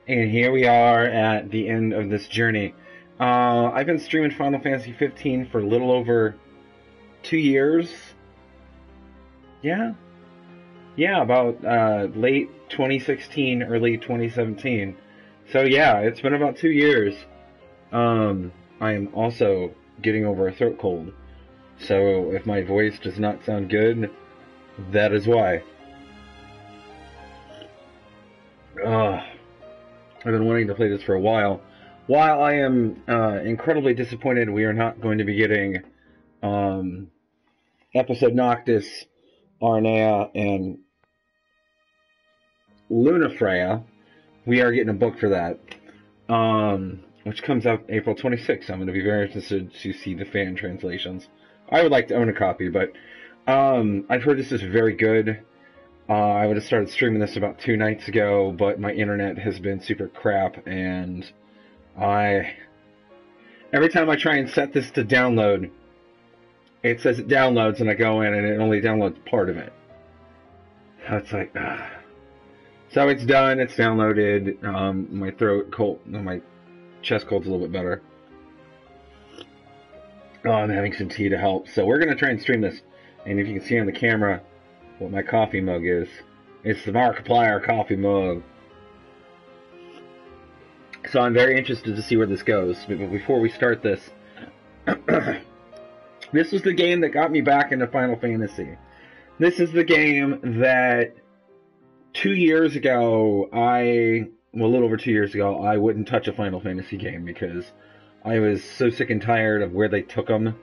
And here we are at the end of this journey. I've been streaming Final Fantasy 15 for a little over 2 years. Yeah, yeah, about late 2016, early 2017. So yeah, it's been about 2 years. I am also getting over a throat cold. So if my voice does not sound good, that is why. Uh, I've been wanting to play this for a while. While I am incredibly disappointed we are not going to be getting um, Episode Noctis, Arnea, and Lunafreya, we are getting a book for that, which comes out April 26th. I'm going to be very interested to see the fan translations. I would like to own a copy, but I've heard this is very good. I would have started streaming this about 2 nights ago, but my internet has been super crap, and every time I try and set this to download, it says it downloads, and I go in, and it only downloads part of it. So it's like, So it's done. It's downloaded. My throat cold, my chest cold's a little bit better. Oh, I'm having some tea to help. So we're gonna try and stream this, and if you can see on the camera what my coffee mug is, it's the Markiplier coffee mug. So I'm very interested to see where this goes. But before we start this, this was the game that got me back into Final Fantasy. This is the game that 2 years ago, a little over 2 years ago, I wouldn't touch a Final Fantasy game because I was so sick and tired of where they took them.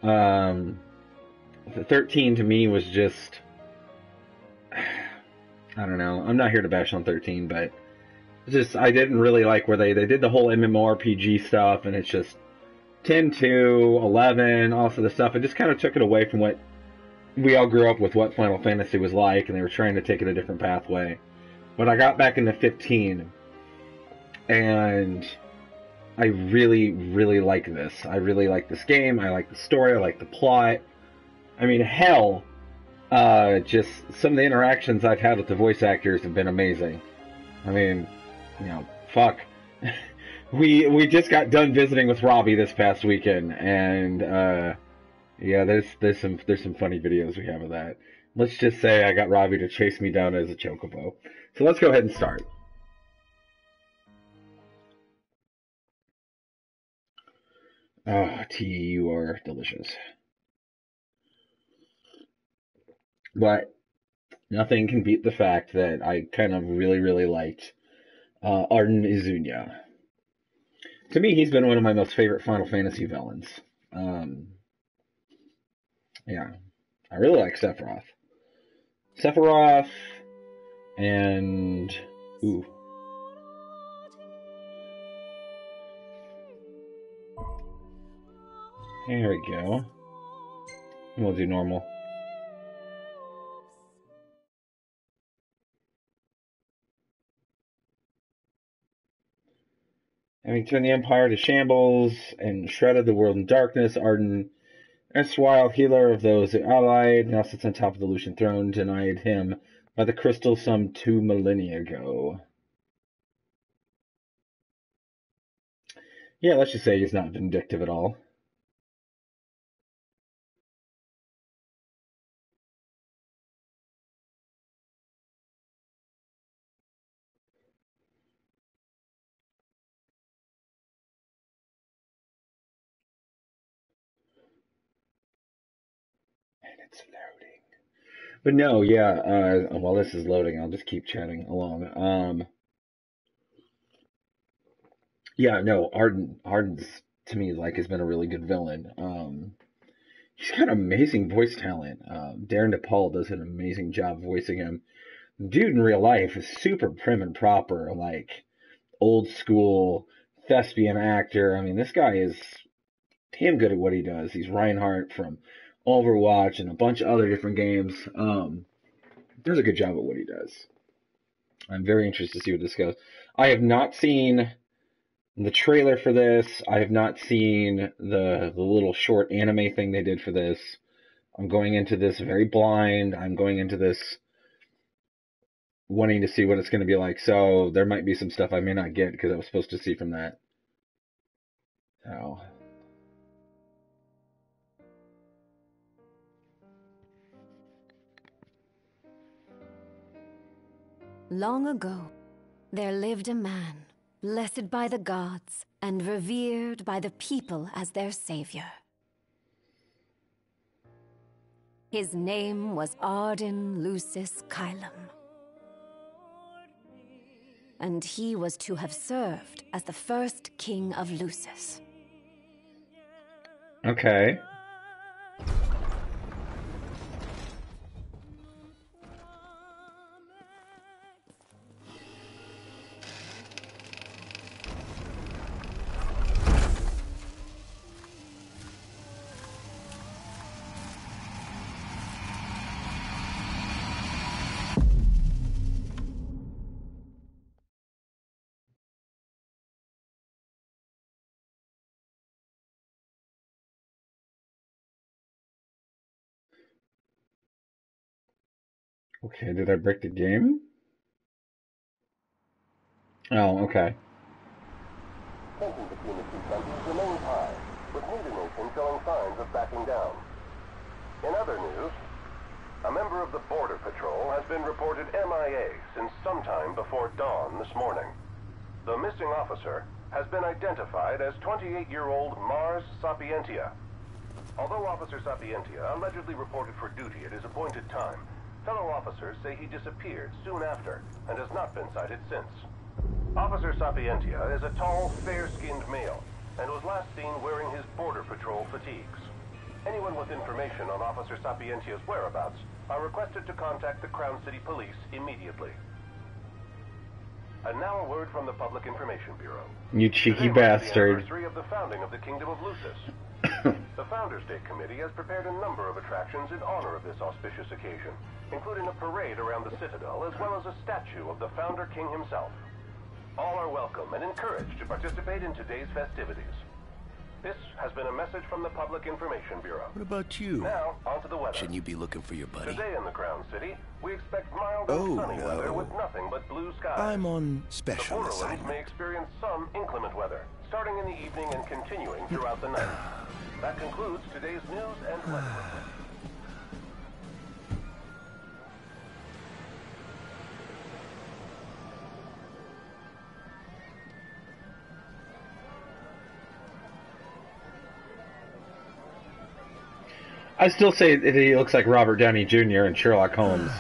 The 13 to me was just, I don't know. I'm not here to bash on 13, but just I didn't really like where they did the whole MMORPG stuff, and it's just 10 to 11, also the stuff. It just kind of took it away from what we all grew up with, what Final Fantasy was like, and they were trying to take it a different pathway. But I got back into 15, and I really, really like this. I really like this game. I like the story. I like the plot. I mean, hell, just some of the interactions I've had with the voice actors have been amazing. I mean, fuck. We just got done visiting with Robbie this past weekend, and yeah, there's some funny videos we have of that. Let's just say I got Robbie to chase me down as a chocobo. So let's go ahead and start. Oh, tea, you are delicious. But nothing can beat the fact that I kind of really, really liked Ardyn Izunya. To me, he's been one of my most favorite Final Fantasy villains. Um, yeah, I really like Sephiroth. Sephiroth and ooh, there we go. And we'll do normal. Having turned the Empire to shambles and shredded the world in darkness, Ardyn, erstwhile healer of those who allied, now sits on top of the Lucian throne, denied him by the crystal some 2 millennia ago. Yeah, let's just say he's not vindictive at all. And it's loading. But no, yeah, while this is loading, I'll just keep chatting along. Yeah, no, Ardyn's to me like has been a really good villain. He's got amazing voice talent. Darren DePaul does an amazing job voicing him. Dude in real life is super prim and proper, like old school thespian actor. I mean, this guy is damn good at what he does. He's Reinhardt from Overwatch and a bunch of other different games. Does a good job at what he does. I'm very interested to see where this goes. I have not seen the trailer for this. I have not seen the little short anime thing they did for this. I'm going into this very blind. I'm going into this wanting to see what it's going to be like. So there might be some stuff I may not get because I was supposed to see from that. So. Long ago, there lived a man, blessed by the gods and revered by the people as their savior. His name was Ardyn Lucis Kylum, and he was to have served as the first king of Lucis. Okay. Okay, did I break the game? Oh, okay. Tension between the two countries remains high, with neither nation showing signs of backing down. In other news, a member of the Border Patrol has been reported MIA since sometime before dawn this morning. The missing officer has been identified as 28-year-old Mars Sapientia. Although Officer Sapientia allegedly reported for duty at his appointed time, fellow officers say he disappeared soon after and has not been sighted since. Officer Sapientia is a tall, fair-skinned male and was last seen wearing his Border Patrol fatigues. Anyone with information on Officer Sapientia's whereabouts are requested to contact the Crown City Police immediately. And now a word from the Public Information Bureau. You cheeky Today marks the bastard. anniversary of the founding of the Kingdom of Lucis. The Founders Day Committee has prepared a number of attractions in honor of this auspicious occasion, including a parade around the Citadel as well as a statue of the Founder King himself. All are welcome and encouraged to participate in today's festivities. This has been a message from the Public Information Bureau. What about you? Now, on to the weather. Shouldn't you be looking for your buddy? Today in the Crown City, we expect mild and sunny weather with nothing but blue skies. I'm on The special Borderlands assignment. may experience some inclement weather, starting in the evening and continuing throughout the night. That concludes today's news and weather. I still say that he looks like Robert Downey Jr. and Sherlock Holmes.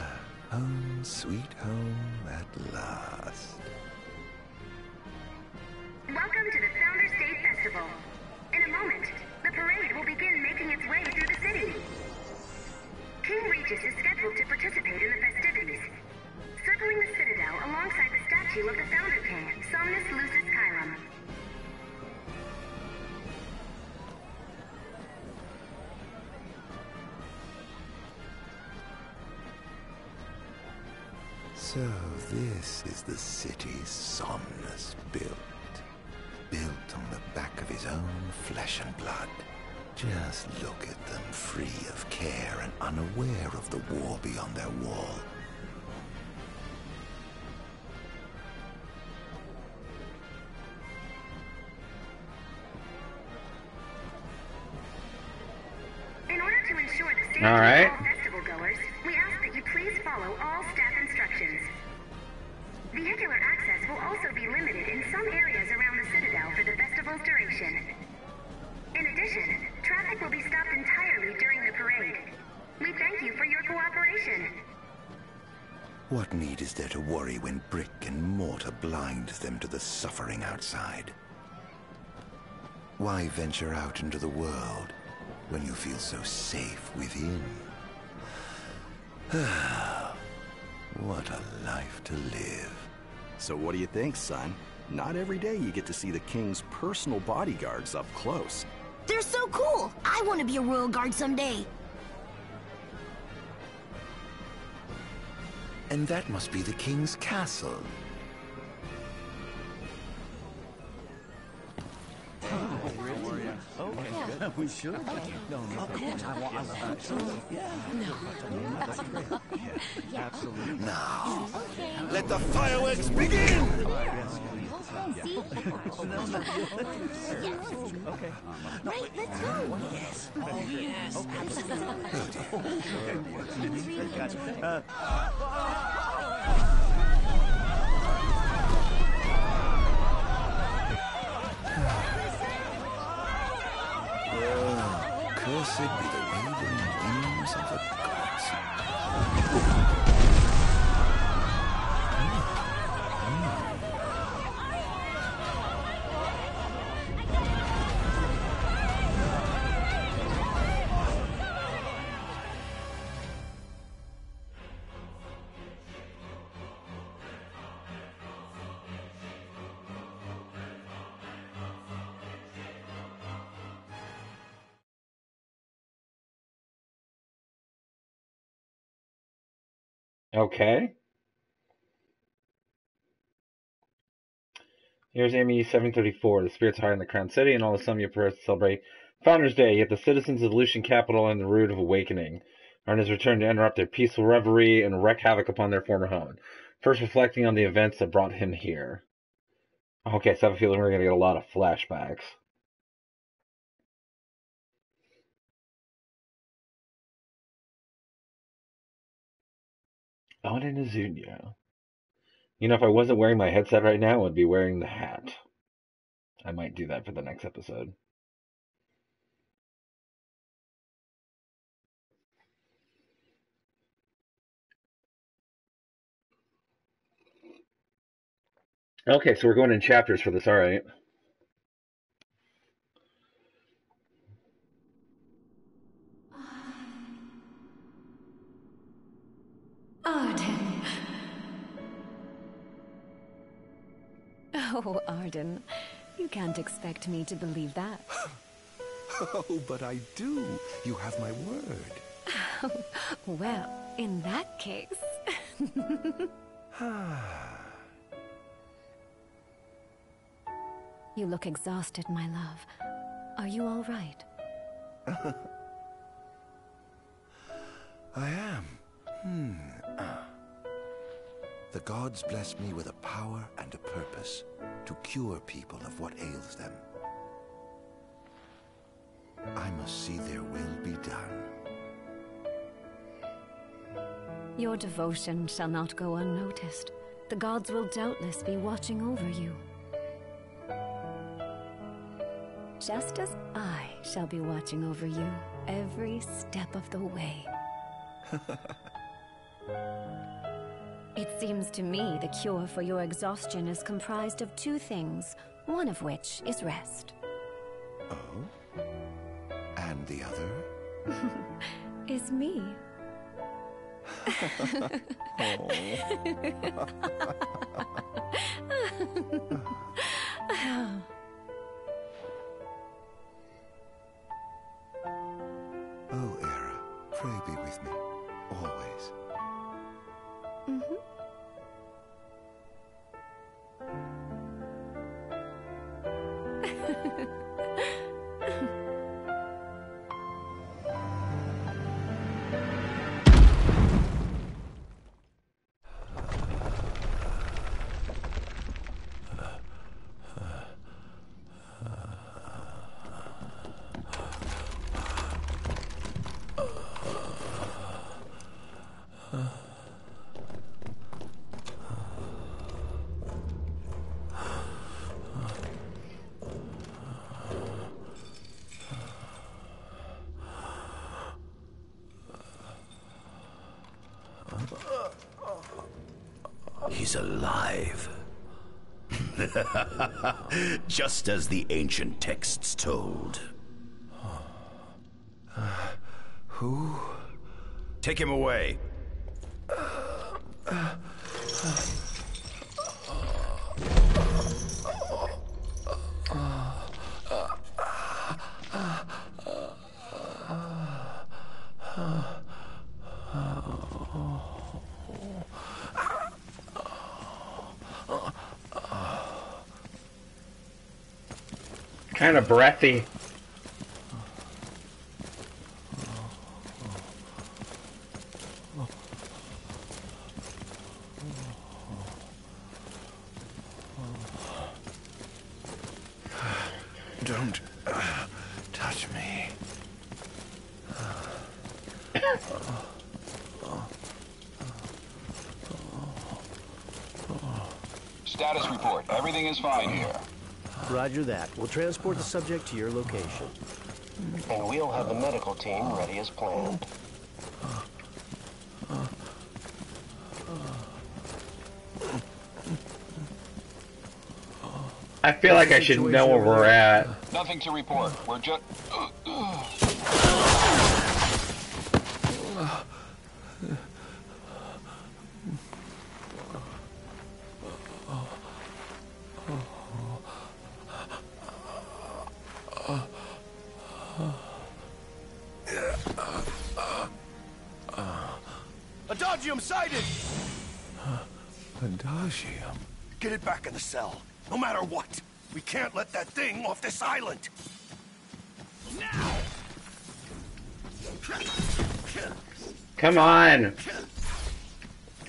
Home, sweet home at last. Welcome to the Founders Day Festival. In a moment, the parade will begin making its way through the city. King Regis is scheduled to participate in the festivities, circling the Citadel alongside the statue of the Founder King, Somnus Lucis Kylum. So this is the city Somnus built. Built on the back of his own flesh and blood. Just look at them, free of care and unaware of the war beyond their wall. In order to ensure the safety All right. of all festival goers, we ask that you please follow all staff instructions. Vehicular access will also be limited in some areas around the Citadel for the festival's duration. In addition, traffic will be stopped entirely during the parade. We thank you for your cooperation. What need is there to worry when brick and mortar blinds them to the suffering outside? Why venture out into the world when you feel so safe within? What a life to live. So what do you think, son? Not every day you get to see the king's personal bodyguards up close. They're so cool! I want to be a royal guard someday. And that must be the king's castle. We should. Okay. No, of course. Absolutely. Now, let the fireworks begin! Okay. Right, let's go. Yes. Oh, yes. Cursed be the waving wings of the gods. Okay. Here's Amy 734. The spirits high in the Crown City, and all the sum you prayers to celebrate Founders Day, yet the citizens of the Lucian capital are in the root of awakening. Ardyn has returned to interrupt their peaceful reverie and wreak havoc upon their former home. First reflecting on the events that brought him here. Okay, so I have a feeling we're going to get a lot of flashbacks. Ardyn Azunia. You know, if I wasn't wearing my headset right now, I would be wearing the hat. I might do that for the next episode. Okay, so we're going in chapters for this, alright. Ardyn. Oh, Ardyn. You can't expect me to believe that. Oh, but I do. You have my word. Well, in that case... You look exhausted, my love. Are you all right? I am. The gods bless me with a power and a purpose to cure people of what ails them. I must see their will be done. Your devotion shall not go unnoticed. The gods will doubtless be watching over you. Just as I shall be watching over you every step of the way. It seems to me the cure for your exhaustion is comprised of two things, one of which is rest. Oh? And the other? Is me. Oh, Era, pray be with me, always. He's alive. Just as the ancient texts told. Who? Take him away. Kind of breathy. Don't touch me. Status report. Everything is fine here. Roger that. We'll transport the subject to your location. And we'll have the medical team ready as planned. I feel like I should know where we're at. Nothing to report. We're just... Adagium sighted! Adagium? Get it back in the cell, no matter what. We can't let that thing off this island. Now! Come on!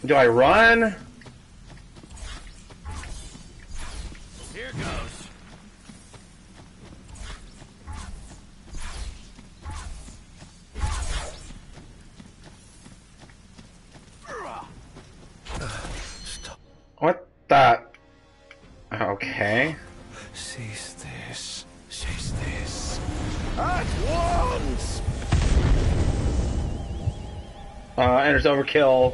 Do I run? Here goes. What the? Okay. Cease this. Cease this. At once! Enters overkill.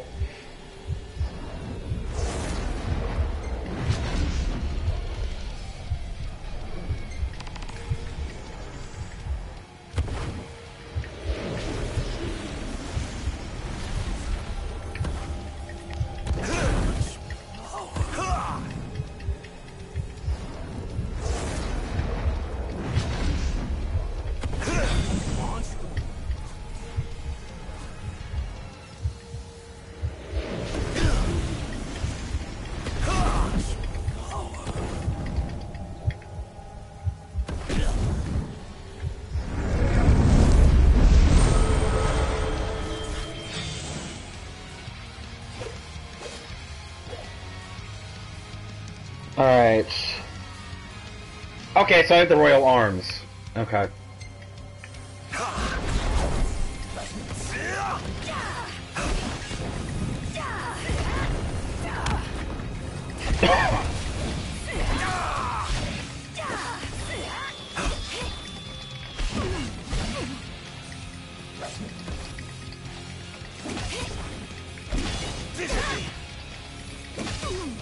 Alright. Okay, so I have the Royal Arms. Okay.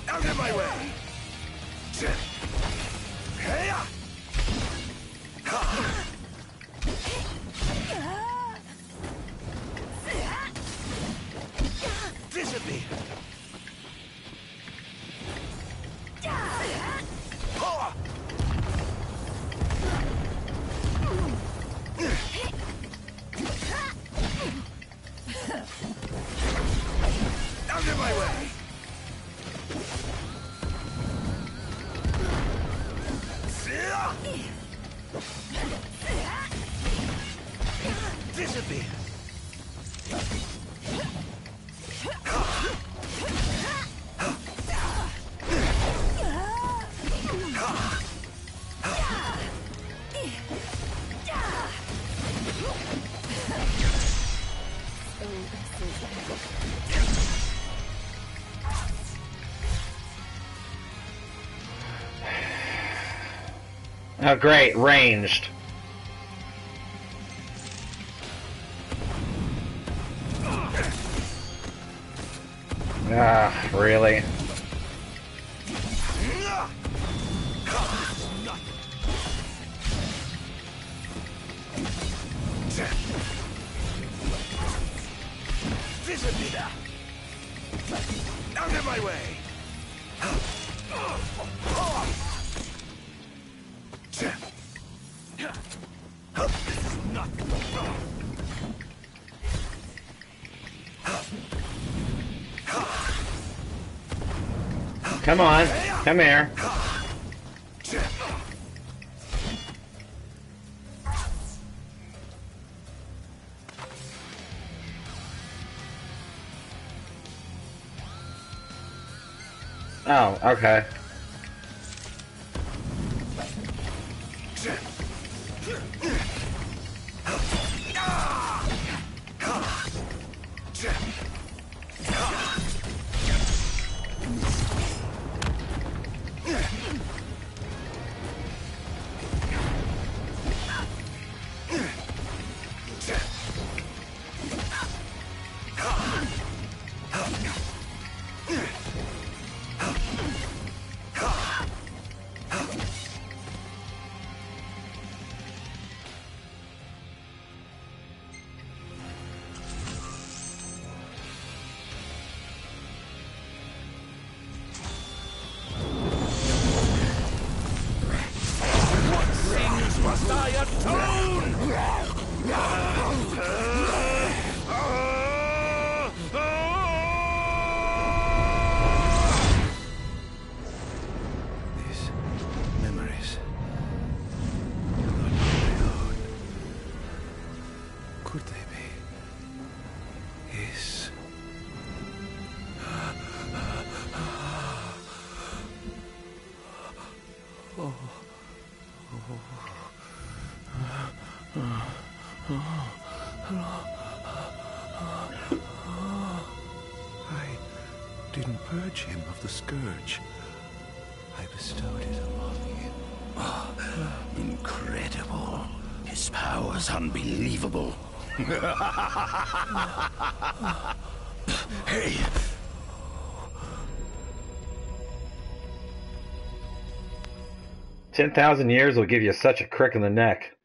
Out of my way! Disappear! Out of my way! Disappear! Oh, great, ranged. Ah, really? Disappear! Out of my way! Come on, come here. Oh, okay. Must I atone? These memories are not my own. Could they be his? I didn't purge him of the scourge. I bestowed it upon him. Incredible. His power's unbelievable. Hey! 10,000 years will give you such a crick in the neck.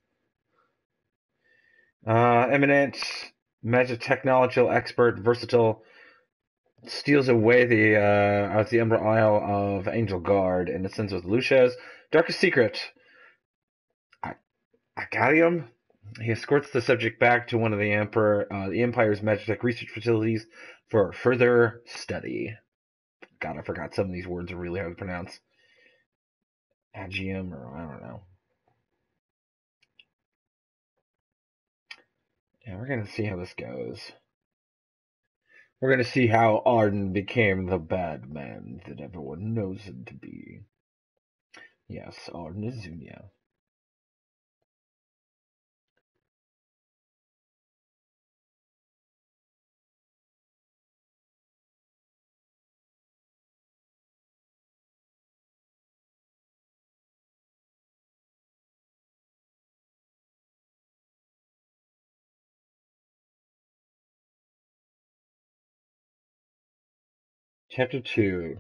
Eminent, magic technological expert, versatile, steals away the Umbra Isle of Angel Guard and ascends with Lucia's darkest secret. Agalium? He escorts the subject back to one of the Empire's magic research facilities for further study. God, I forgot some of these words are really hard to pronounce. Agium, or I don't know. And we're going to see how this goes. We're going to see how Ardyn became the bad man that everyone knows him to be. Yes, Ardyn Azunia. Chapter 2,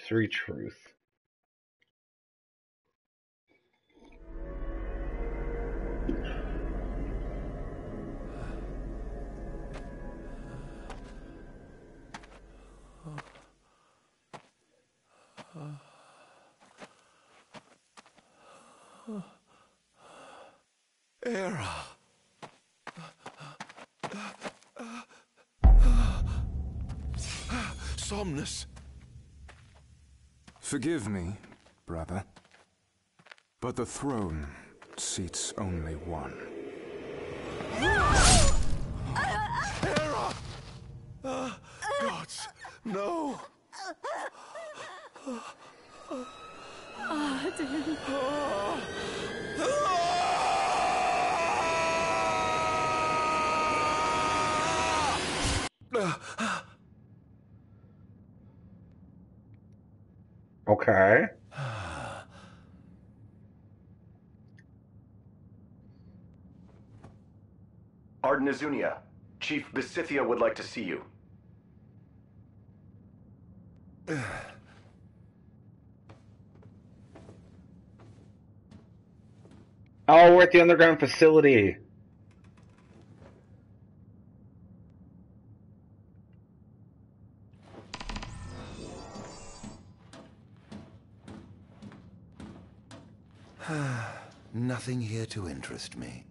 Three Truth. Era. Somnus. Forgive me, brother, but the throne seats only one. Era! Gods, no! Ardyn. Okay. Ardyn Azunia, Chief Besithia would like to see you. Oh, we're at the underground facility. Nothing here to interest me.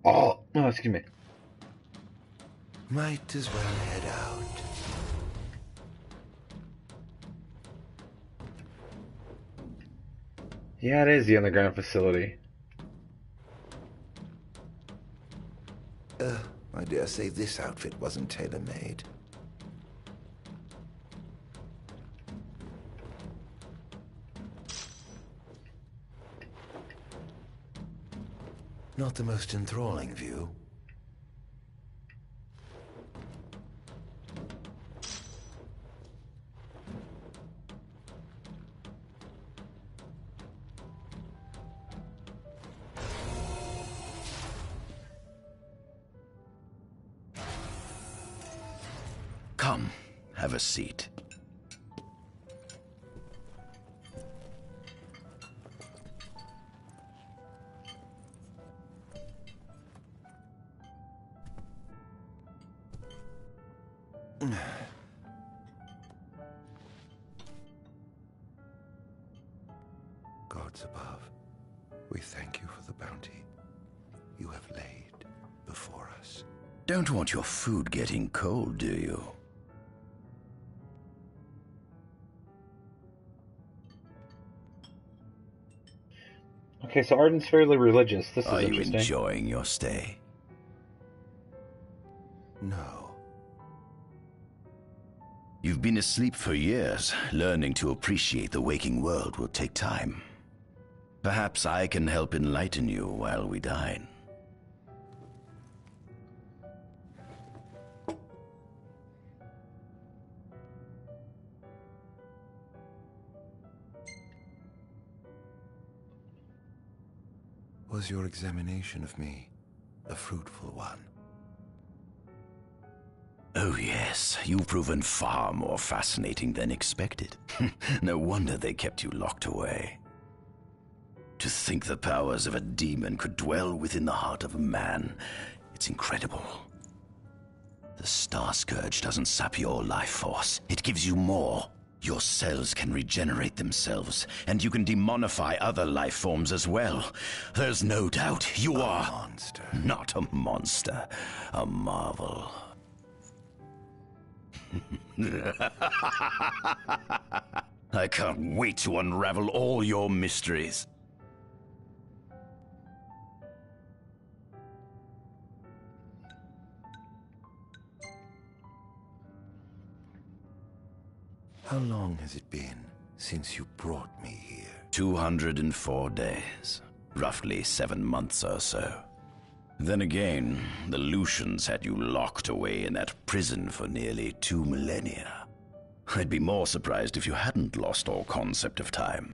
Oh, excuse me. Might as well head out. Yeah, it is the underground facility. I dare say this outfit wasn't tailor-made. Not the most enthralling view. Come, have a seat. Gods above, we thank you for the bounty you have laid before us. Don't want your food getting cold, do you? Okay, so Ardyn's fairly religious. This is Are you interesting. enjoying your stay? No. You've been asleep for years. Learning to appreciate the waking world will take time. Perhaps I can help enlighten you while we dine. Was your examination of me a fruitful one? Oh yes, you've proven far more fascinating than expected. No wonder they kept you locked away. To think the powers of a demon could dwell within the heart of a man, it's incredible. The Star Scourge doesn't sap your life force, it gives you more. Your cells can regenerate themselves, and you can demonify other life forms as well. There's no doubt you are... A monster. Not a monster, a marvel. I can't wait to unravel all your mysteries. How long has it been since you brought me here? 204 days. Roughly 7 months or so. Then again, the Lucians had you locked away in that prison for nearly 2 millennia. I'd be more surprised if you hadn't lost all concept of time.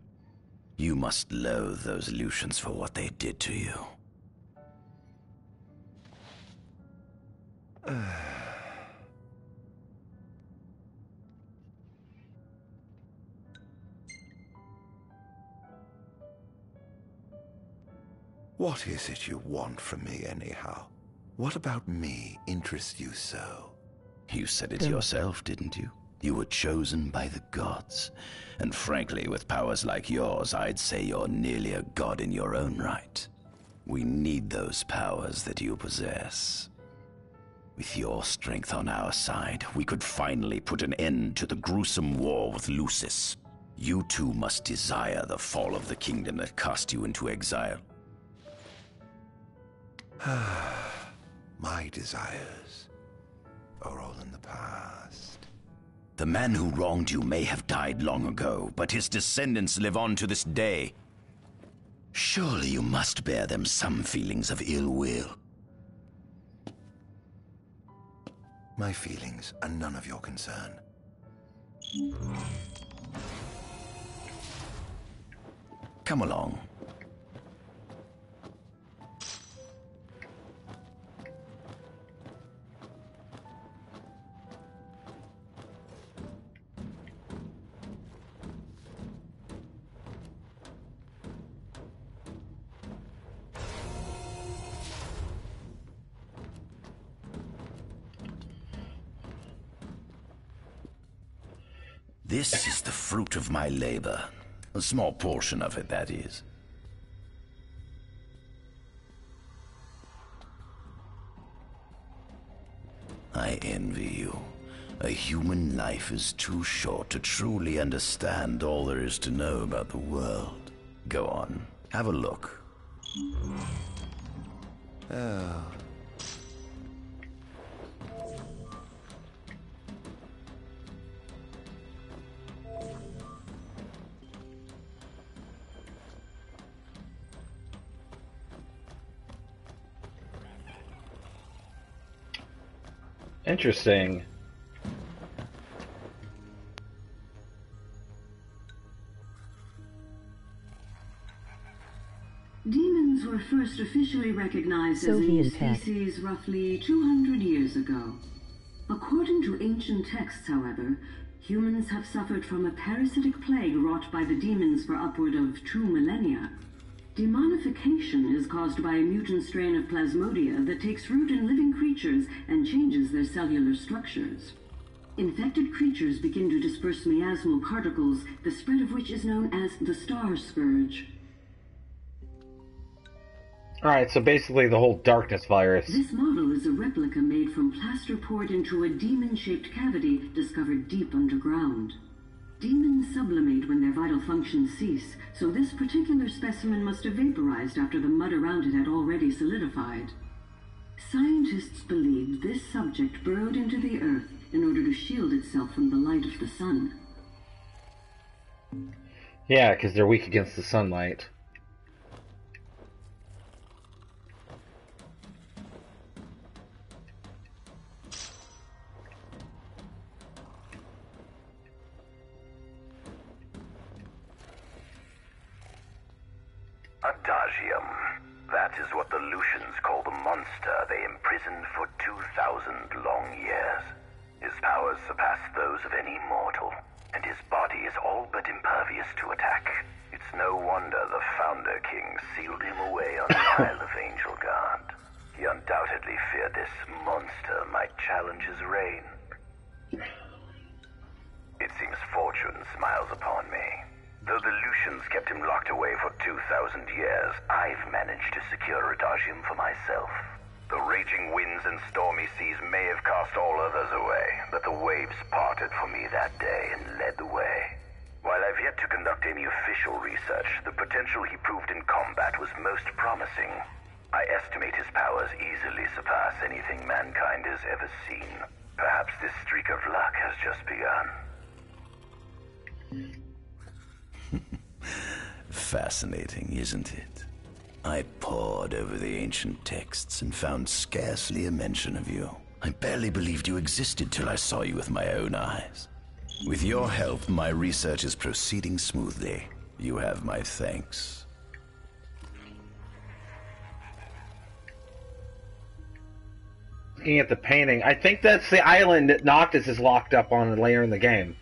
You must loathe those Lucians for what they did to you. What is it you want from me, anyhow? What about me interests you so? You said it yourself, didn't you? You were chosen by the gods. And frankly, with powers like yours, I'd say you're nearly a god in your own right. We need those powers that you possess. With your strength on our side, we could finally put an end to the gruesome war with Lucis. You too must desire the fall of the kingdom that cast you into exile. My desires are all in the past. The man who wronged you may have died long ago, but his descendants live on to this day. Surely you must bear them some feelings of ill will. My feelings are none of your concern. Come along. This is the fruit of my labor. A small portion of it, that is. I envy you. A human life is too short to truly understand all there is to know about the world. Go on, have a look. Oh. Interesting. Demons were first officially recognized as a new species roughly 200 years ago. According to ancient texts, however, humans have suffered from a parasitic plague wrought by the demons for upward of 2 millennia. Demonification is caused by a mutant strain of plasmodia that takes root in living creatures and changes their cellular structures. Infected creatures begin to disperse miasmal particles, the spread of which is known as the Star Scourge. Alright, so basically the whole darkness virus. This model is a replica made from plaster poured into a demon-shaped cavity discovered deep underground. Demons sublimate when their vital functions cease, so this particular specimen must have vaporized after the mud around it had already solidified. Scientists believed this subject burrowed into the earth in order to shield itself from the light of the sun. Yeah, because they're weak against the sunlight. Adagium. That is what the Lucians call the monster they imprisoned for 2,000 long years. His powers surpass those of any mortal, and his body is all but impervious to attack. It's no wonder the Founder King sealed him away on the Isle of Angel Guard. He undoubtedly feared this monster might challenge his reign. It seems fortune smiles upon me. Though the Lucians kept him locked away for 2,000 years, I've managed to secure Adagium for myself. The raging winds and stormy seas may have cast all others away, but the waves parted for me that day and led the way. While I've yet to conduct any official research, the potential he proved in combat was most promising. I estimate his powers easily surpass anything mankind has ever seen. Perhaps this streak of luck has just begun. Fascinating, isn't it? I pored over the ancient texts and found scarcely a mention of you. I barely believed you existed till I saw you with my own eyes. With your help, my research is proceeding smoothly. You have my thanks. Looking at the painting, I think that's the island that Noctis is locked up on later in the game.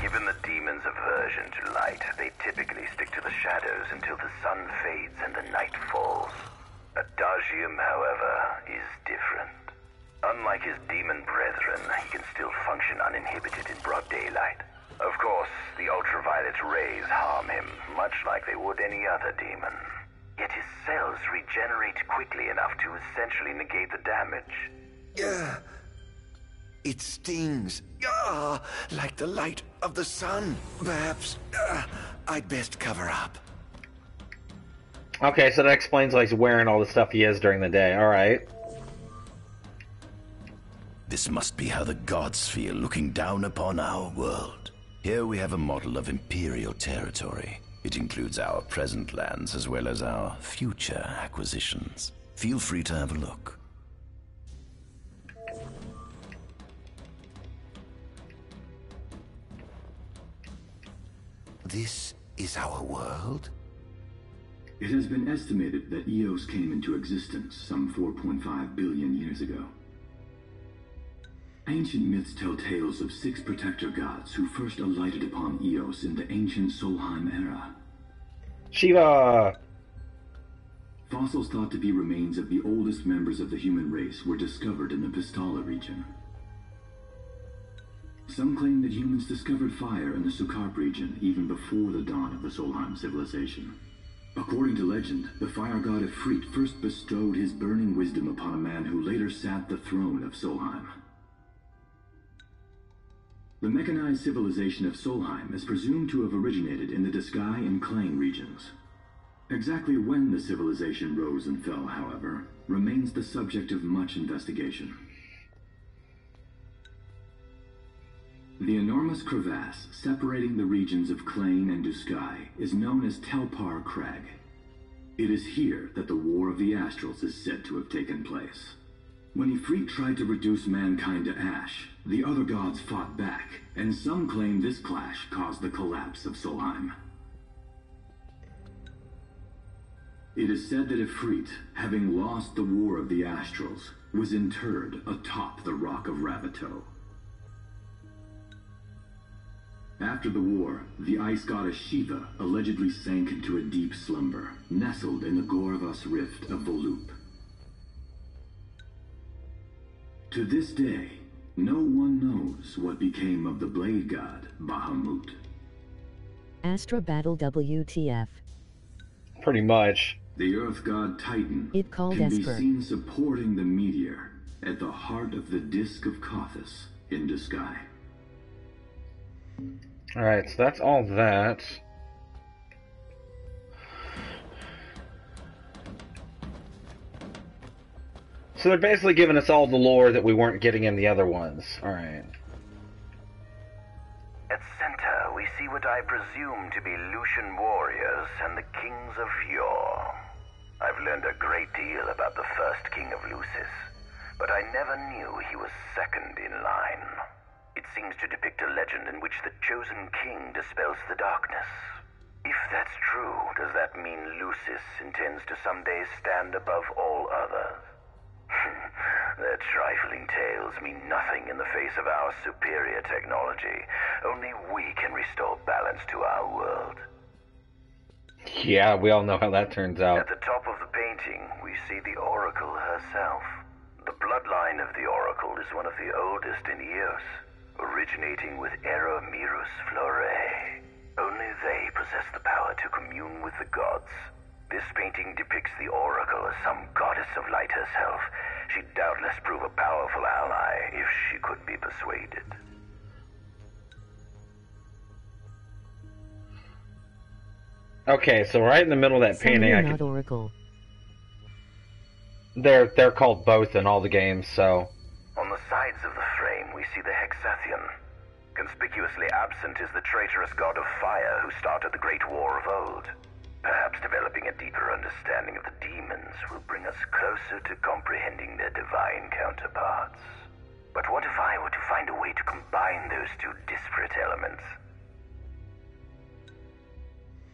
Given the demon's aversion to light, they typically stick to the shadows until the sun fades and the night falls. Adagium, however, is different. Unlike his demon brethren, he can still function uninhibited in broad daylight. Of course, the ultraviolet rays harm him, much like they would any other demon. Yet his cells regenerate quickly enough to essentially negate the damage. It stings. Like the light of the sun. Perhaps I'd best cover up. Okay, so that explains why he's wearing all the stuff he is during the day. Alright. This must be how the gods feel looking down upon our world. Here we have a model of imperial territory. It includes our present lands as well as our future acquisitions. Feel free to have a look. This is our world? It has been estimated that Eos came into existence some 4.5 billion years ago. Ancient myths tell tales of 6 protector gods who first alighted upon Eos in the ancient Solheim era. Shiva! Fossils thought to be remains of the oldest members of the human race were discovered in the Pistala region. Some claim that humans discovered fire in the Sukarp region even before the dawn of the Solheim civilization. According to legend, the fire god Ifrit first bestowed his burning wisdom upon a man who later sat the throne of Solheim. The mechanized civilization of Solheim is presumed to have originated in the Disgai and Klang regions. Exactly when the civilization rose and fell, however, remains the subject of much investigation. The enormous crevasse separating the regions of Clane and Duskai is known as Telpar Crag. It is here that the War of the Astrals is said to have taken place. When Ifrit tried to reduce mankind to ash, the other gods fought back, and some claim this clash caused the collapse of Solheim. It is said that Ifrit, having lost the War of the Astrals, was interred atop the Rock of Ravito. After the war, the ice goddess Shiva allegedly sank into a deep slumber, nestled in the Goravas Rift of Voloop. To this day, no one knows what became of the blade god Bahamut. Astra Battle WTF. Pretty much. The Earth god Titan can be seen supporting the meteor at the heart of the Disk of Kothis in Duskai. Alright, so that's all that. So they're basically giving us all the lore that we weren't getting in the other ones. Alright. At center, we see what I presume to be Lucian warriors and the kings of yore. I've learned a great deal about the first king of Lucis, but I never knew he was second in line. It seems to depict a legend in which the chosen king dispels the darkness. If that's true, does that mean Lucis intends to someday stand above all others? Their trifling tales mean nothing in the face of our superior technology. Only we can restore balance to our world. Yeah, we all know how that turns out. At the top of the painting, we see the Oracle herself. The bloodline of the Oracle is one of the oldest in Eos, originating with Eromirus Flore. Only they possess the power to commune with the gods. This painting depicts the Oracle as some goddess of light herself. She'd doubtless prove a powerful ally if she could be persuaded. Okay, so right in the middle of that painting, I could... Oracle. They're called both in all the games, so... On the sides of the frame, we see the Hexathian. Conspicuously absent is the traitorous god of fire who started the Great War of old. Perhaps developing a deeper understanding of the demons will bring us closer to comprehending their divine counterparts. But what if I were to find a way to combine those two disparate elements?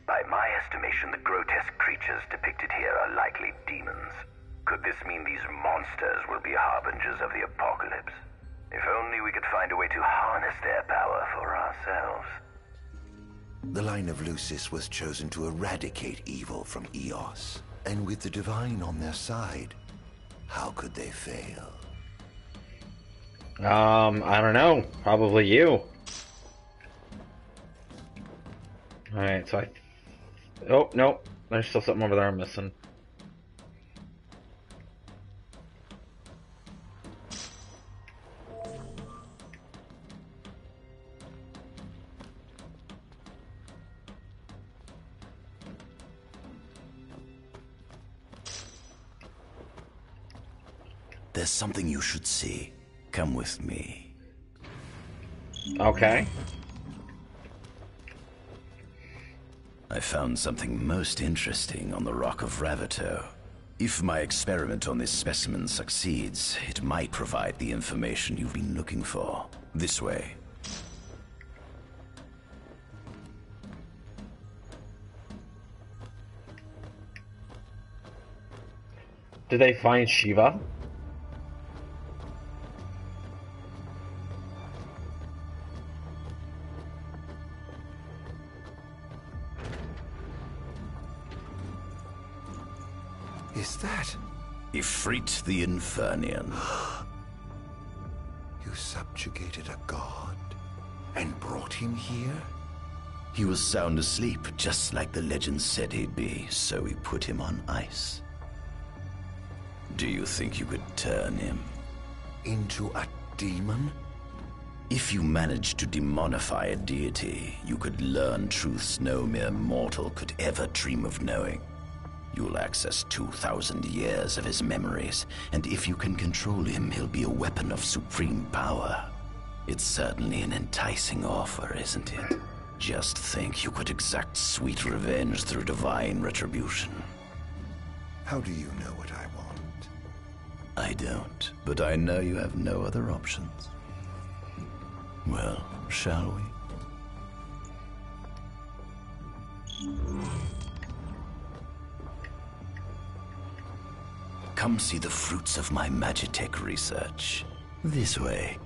By my estimation, the grotesque creatures depicted here are likely demons. Could this mean these monsters will be harbingers of the apocalypse? If only we could find a way to harness their power for ourselves. The line of Lucis was chosen to eradicate evil from Eos, and with the Divine on their side, how could they fail? I don't know. Probably you. Alright, so oh, no. There's still something over there I'm missing. There's something you should see. Come with me. Okay. I found something most interesting on the Rock of Ravito. If my experiment on this specimen succeeds, it might provide the information you've been looking for. This way. Did they find Shiva? Is that... Ifrit the Infernian. You subjugated a god and brought him here? He was sound asleep, just like the legend said he'd be, so we put him on ice. Do you think you could turn him into a demon? If you managed to demonify a deity, you could learn truths no mere mortal could ever dream of knowing. You'll access 2,000 years of his memories, and if you can control him, he'll be a weapon of supreme power. It's certainly an enticing offer, isn't it? Just think you could exact sweet revenge through divine retribution. How do you know what I want? I don't, but I know you have no other options. Well, shall we? Come see the fruits of my Magitech research. This way.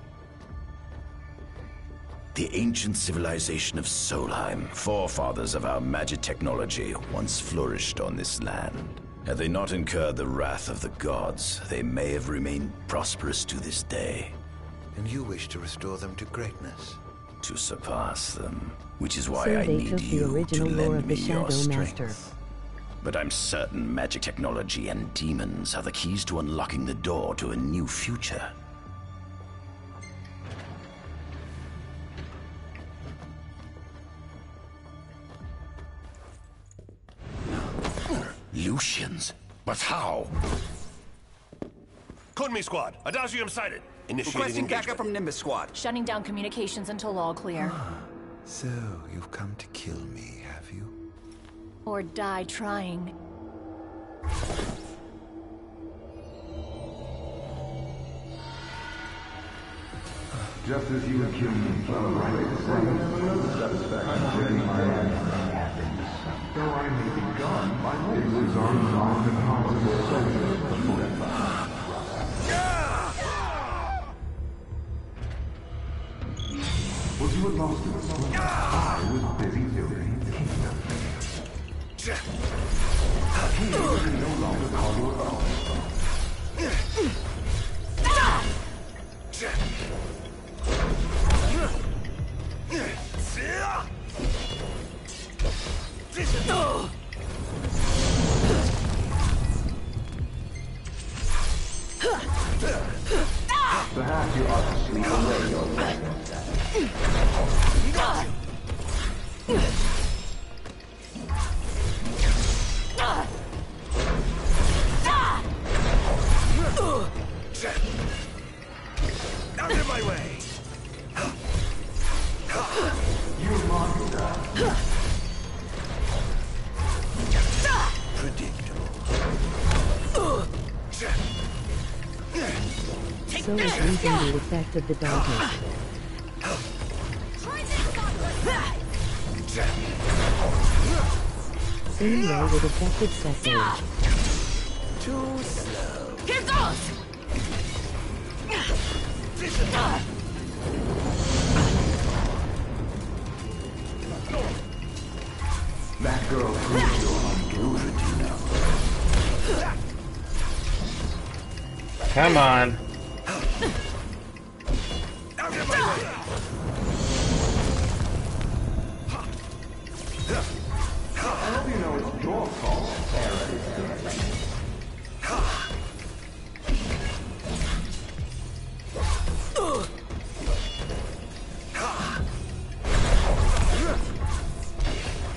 The ancient civilization of Solheim, forefathers of our Magitechnology, once flourished on this land. Had they not incurred the wrath of the gods, they may have remained prosperous to this day. And you wish to restore them to greatness? To surpass them, which is why So I they need took the you original to lore lend of me the your Shadow strength. Master. But I'm certain magic technology and demons are the keys to unlocking the door to a new future. Lucians? But how? Kunmi Squad, Adagium sighted. Initiating Requesting engagement. backup from Nimbus Squad. Shutting down communications until all clear. So, you've come to kill me, have you? Or die trying. Just as you would kill me, satisfaction getting my happiness. Though I may be gone, my life lives on in hearts of soldiers forever. What you had lost in the storm, I was busy building the kingdom. He can no longer call your own. Perhaps you ought to sleep away your madness. Out of my way! You monster! Predictable. So is losing the effect of the darkness. Same way with affected Cecily. Too slow. Here goes! That girl proves you're unguilty now. Come on. Out of my way! I hope you know it's your fault Sarah is dead.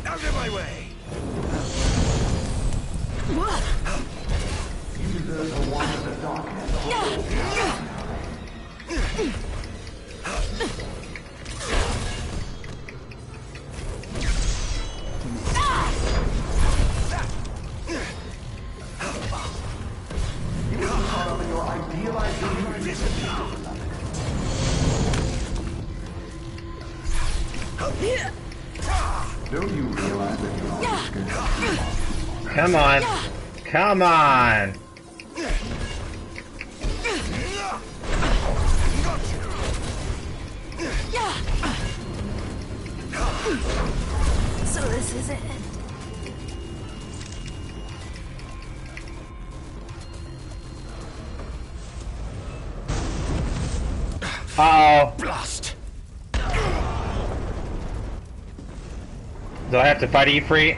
Out of my way! You deserve to wander the darkness. You were caught up in your idealized illusion. Don't you realize that you're Come on. Come on. So this is it. Uh-oh. Blast! Do I have to fight E-Free?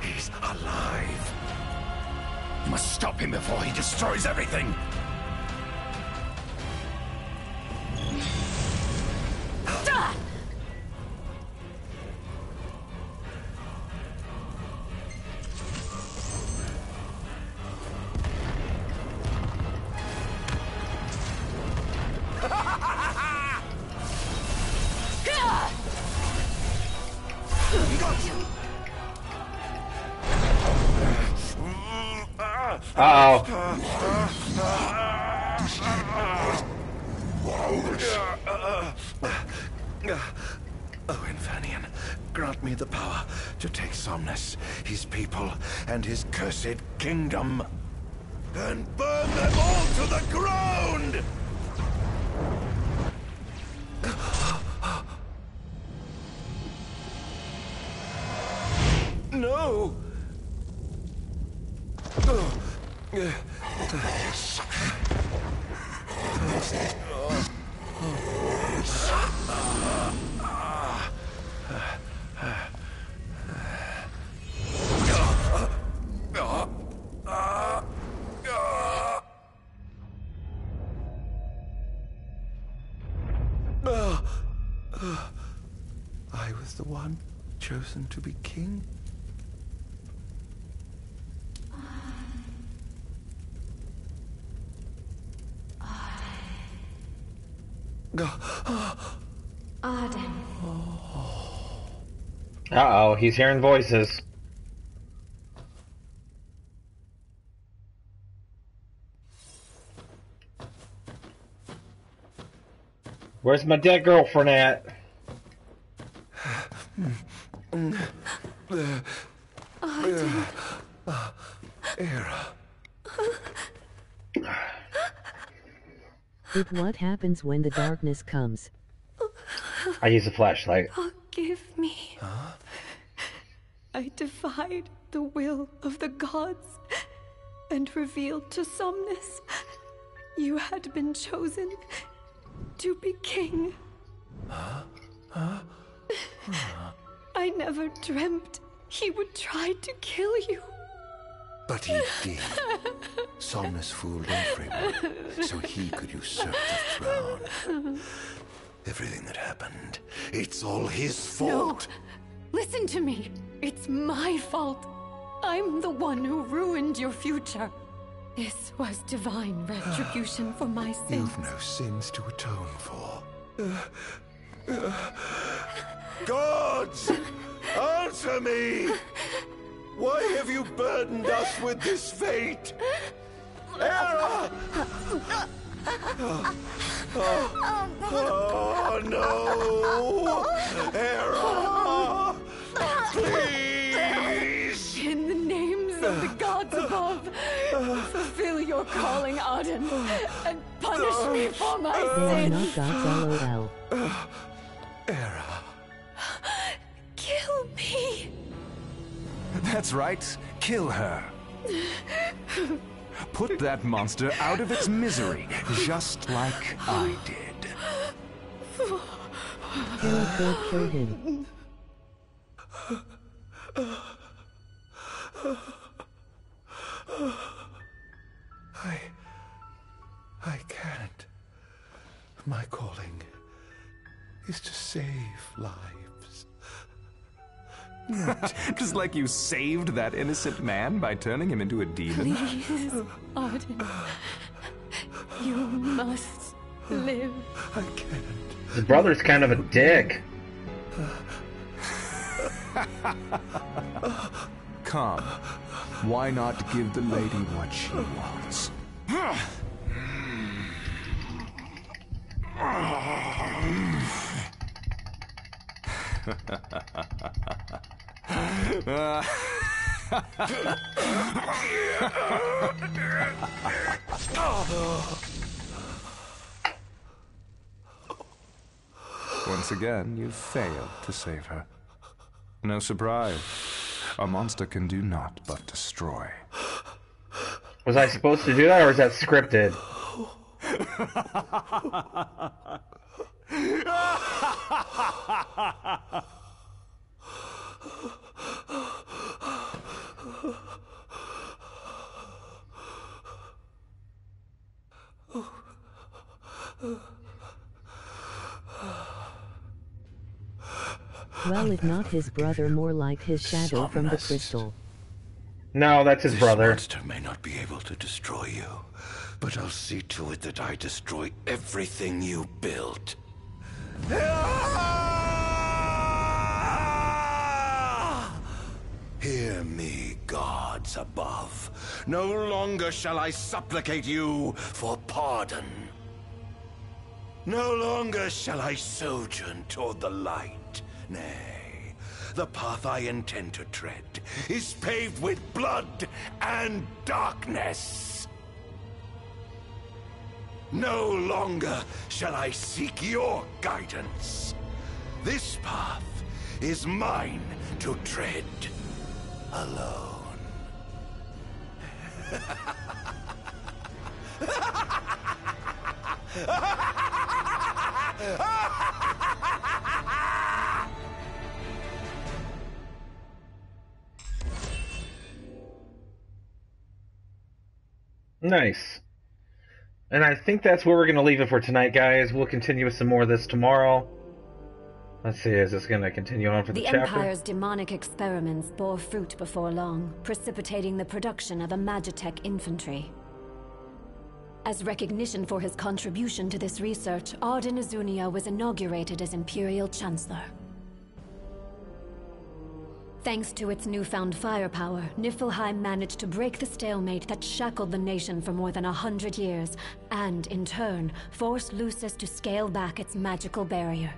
He's alive. You must stop him before he destroys everything. Oh, Infernian, grant me the power to take Somnus, his people, and his cursed kingdom, and burn them all to the ground! No! I was the one chosen to be king? Ardyn. Uh-oh, he's hearing voices. Where's my dead girlfriend at? Era. But what happens when the darkness comes? I use a flashlight. Forgive me. Huh? I defied the will of the gods and revealed to Somnus you had been chosen to be king. Huh? Huh? I never dreamt he would try to kill you. But he did. Somnus fooled everyone, so he could usurp the throne. Everything that happened, it's all his fault. No. Listen to me. It's my fault. I'm the one who ruined your future. This was divine retribution for my sins. You've no sins to atone for. Gods! Answer me! Why have you burdened us with this fate? Era! Oh no! Era! Please! In the names of the gods above, fulfill your calling, Ardyn, and punish me for my They are sins. not gods, LOL. Era. Kill me. That's right. Kill her. Put that monster out of its misery, just like I did. Kill him. I can't. My calling is to save lives. Just like you saved that innocent man by turning him into a demon. Please, Ardyn. You must live. I can't. His brother's kind of a dick. Come. Why not give the lady what she wants? Once again, you've failed to save her. No surprise. A monster can do naught but destroy. Was I supposed to do that, or is that scripted? Well, if not his brother, more like his shadow from the crystal. No, that's his brother. This monster may not be able to destroy you, but I'll see to it that I destroy everything you built. Hear me, gods above. No longer shall I supplicate you for pardon. No longer shall I sojourn toward the light. Nay, the path I intend to tread is paved with blood and darkness. No longer shall I seek your guidance. This path is mine to tread alone. Nice. And I think that's where we're going to leave it for tonight, guys. We'll continue with some more of this tomorrow. Let's see, is this going to continue on for the chapter? The Empire's demonic experiments bore fruit before long, precipitating the production of a Magitech infantry. As recognition for his contribution to this research, Ardyn Azunia was inaugurated as Imperial Chancellor. Thanks to its newfound firepower, Niflheim managed to break the stalemate that shackled the nation for more than 100 years, and, in turn, forced Lucis to scale back its magical barrier.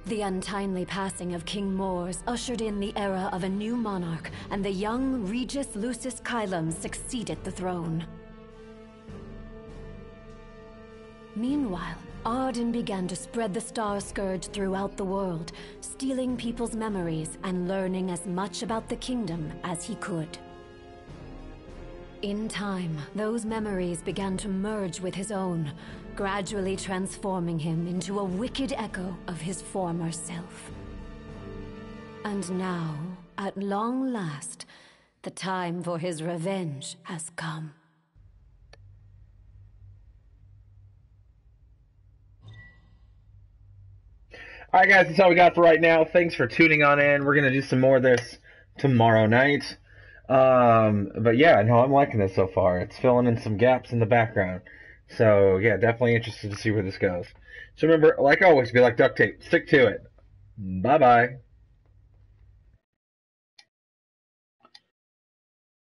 The untimely passing of King Mors ushered in the era of a new monarch, and the young Regis Lucis Kylum succeeded the throne. Meanwhile, Ardyn began to spread the Star Scourge throughout the world, stealing people's memories and learning as much about the kingdom as he could. In time, those memories began to merge with his own, gradually transforming him into a wicked echo of his former self. And now, at long last, the time for his revenge has come. Alright guys, that's all we got for right now. Thanks for tuning on in. We're going to do some more of this tomorrow night. But yeah, no, I'm liking this so far. It's filling in some gaps in the background. So yeah, definitely interested to see where this goes. So remember, like always, be like duct tape. Stick to it. Bye-bye.